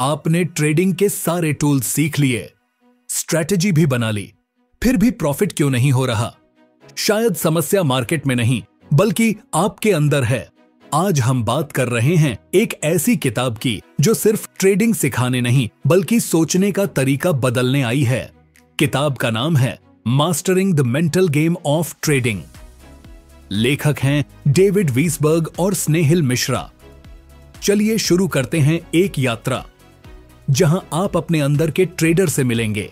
आपने ट्रेडिंग के सारे टूल्स सीख लिए, स्ट्रैटेजी भी बना ली, फिर भी प्रॉफिट क्यों नहीं हो रहा? शायद समस्या मार्केट में नहीं बल्कि आपके अंदर है। आज हम बात कर रहे हैं एक ऐसी किताब की जो सिर्फ ट्रेडिंग सिखाने नहीं बल्कि सोचने का तरीका बदलने आई है। किताब का नाम है mastering the mental game of trading. लेखक हैं डेविड वीसबर्ग और स्नेहिल मिश्रा। चलिए शुरू करते हैं एक यात्रा जहां आप अपने अंदर के ट्रेडर से मिलेंगे।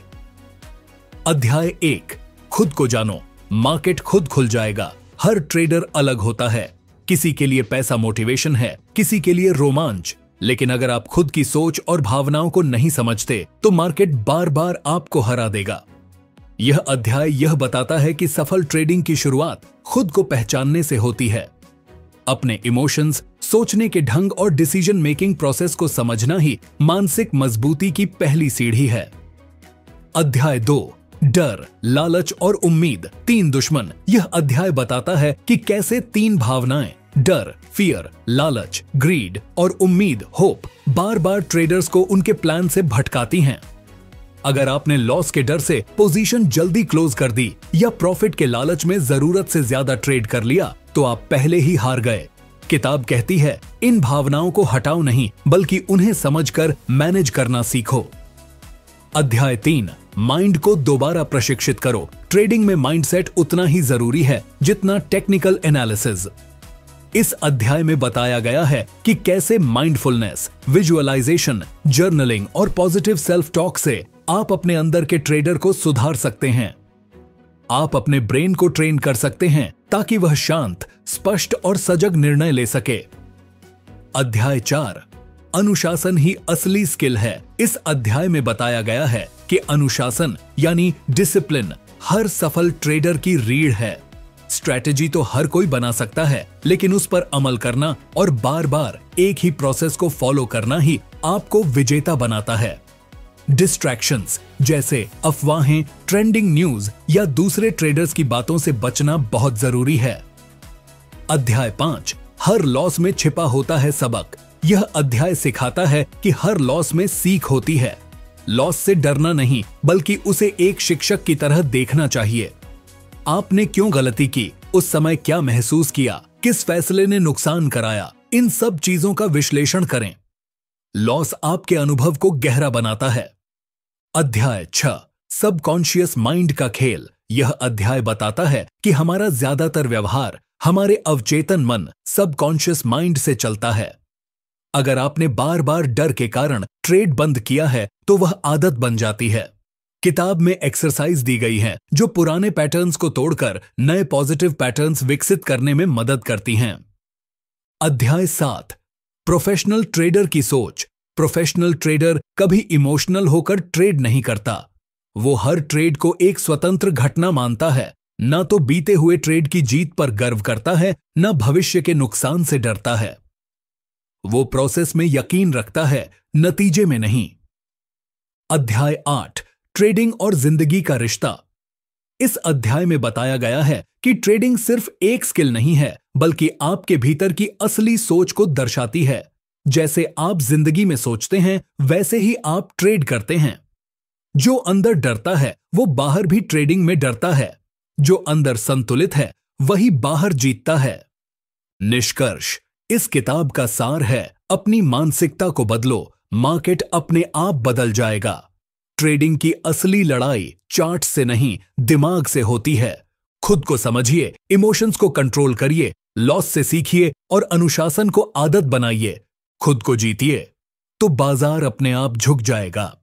अध्याय 1, खुद को जानो। मार्केट खुद खुल जाएगा। हर ट्रेडर अलग होता है। किसी के लिए पैसा मोटिवेशन है, किसी के लिए रोमांच। लेकिन अगर आप खुद की सोच और भावनाओं को नहीं समझते तो मार्केट बार बार आपको हरा देगा। यह अध्याय यह बताता है कि सफल ट्रेडिंग की शुरुआत खुद को पहचानने से होती है। अपने इमोशंस, सोचने के ढंग और डिसीजन मेकिंग प्रोसेस को समझना ही मानसिक मजबूती की पहली सीढ़ी है। अध्याय 2, डर, लालच और उम्मीद, 3 दुश्मन। यह अध्याय बताता है कि कैसे 3 भावनाएं डर, फियर, लालच, ग्रीड और उम्मीद, होप, बार बार ट्रेडर्स को उनके प्लान से भटकाती हैं। अगर आपने लॉस के डर से पोजीशन जल्दी क्लोज कर दी या प्रॉफिट के लालच में जरूरत से ज्यादा ट्रेड कर लिया तो आप पहले ही हार गए। किताब कहती है इन भावनाओं को हटाओ नहीं बल्कि उन्हें समझकर मैनेज करना सीखो। अध्याय 3, माइंड को दोबारा प्रशिक्षित करो। ट्रेडिंग में माइंडसेट उतना ही जरूरी है जितना टेक्निकल एनालिसिस। इस अध्याय में बताया गया है कि कैसे माइंडफुलनेस, विजुअलाइजेशन, जर्नलिंग और पॉजिटिव सेल्फ टॉक से आप अपने अंदर के ट्रेडर को सुधार सकते हैं। आप अपने ब्रेन को ट्रेन कर सकते हैं ताकि वह शांत, स्पष्ट और सजग निर्णय ले सके। अध्याय 4, अनुशासन ही असली स्किल है। इस अध्याय में बताया गया है कि अनुशासन यानी डिसिप्लिन हर सफल ट्रेडर की रीढ़ है। स्ट्रैटेजी तो हर कोई बना सकता है, लेकिन उस पर अमल करना और बार बार एक ही प्रोसेस को फॉलो करना ही आपको विजेता बनाता है। डिस्ट्रैक्शंस जैसे अफवाहें, ट्रेंडिंग न्यूज या दूसरे ट्रेडर्स की बातों से बचना बहुत जरूरी है। अध्याय 5, हर लॉस में छिपा होता है सबक। यह अध्याय सिखाता है कि हर लॉस में सीख होती है। लॉस से डरना नहीं बल्कि उसे एक शिक्षक की तरह देखना चाहिए। आपने क्यों गलती की, उस समय क्या महसूस किया, किस फैसले ने नुकसान कराया, इन सब चीजों का विश्लेषण करें। लॉस आपके अनुभव को गहरा बनाता है। अध्याय 6, सबकॉन्शियस माइंड का खेल। यह अध्याय बताता है कि हमारा ज्यादातर व्यवहार हमारे अवचेतन मन, सबकॉन्शियस माइंड से चलता है। अगर आपने बार बार डर के कारण ट्रेड बंद किया है तो वह आदत बन जाती है। किताब में एक्सरसाइज दी गई है जो पुराने पैटर्न्स को तोड़कर नए पॉजिटिव पैटर्न्स विकसित करने में मदद करती हैं। अध्याय 7, प्रोफेशनल ट्रेडर की सोच। प्रोफेशनल ट्रेडर कभी इमोशनल होकर ट्रेड नहीं करता। वो हर ट्रेड को एक स्वतंत्र घटना मानता है। न तो बीते हुए ट्रेड की जीत पर गर्व करता है, न भविष्य के नुकसान से डरता है। वो प्रोसेस में यकीन रखता है, नतीजे में नहीं। अध्याय 8, ट्रेडिंग और जिंदगी का रिश्ता। इस अध्याय में बताया गया है कि ट्रेडिंग सिर्फ एक स्किल नहीं है बल्कि आपके भीतर की असली सोच को दर्शाती है। जैसे आप जिंदगी में सोचते हैं वैसे ही आप ट्रेड करते हैं। जो अंदर डरता है वो बाहर भी ट्रेडिंग में डरता है। जो अंदर संतुलित है वही बाहर जीतता है। निष्कर्ष, इस किताब का सार है अपनी मानसिकता को बदलो, मार्केट अपने आप बदल जाएगा। ट्रेडिंग की असली लड़ाई चार्ट से नहीं दिमाग से होती है। खुद को समझिए, इमोशंस को कंट्रोल करिए, लॉस से सीखिए और अनुशासन को आदत बनाइए। खुद को जीतिए तो बाजार अपने आप झुक जाएगा।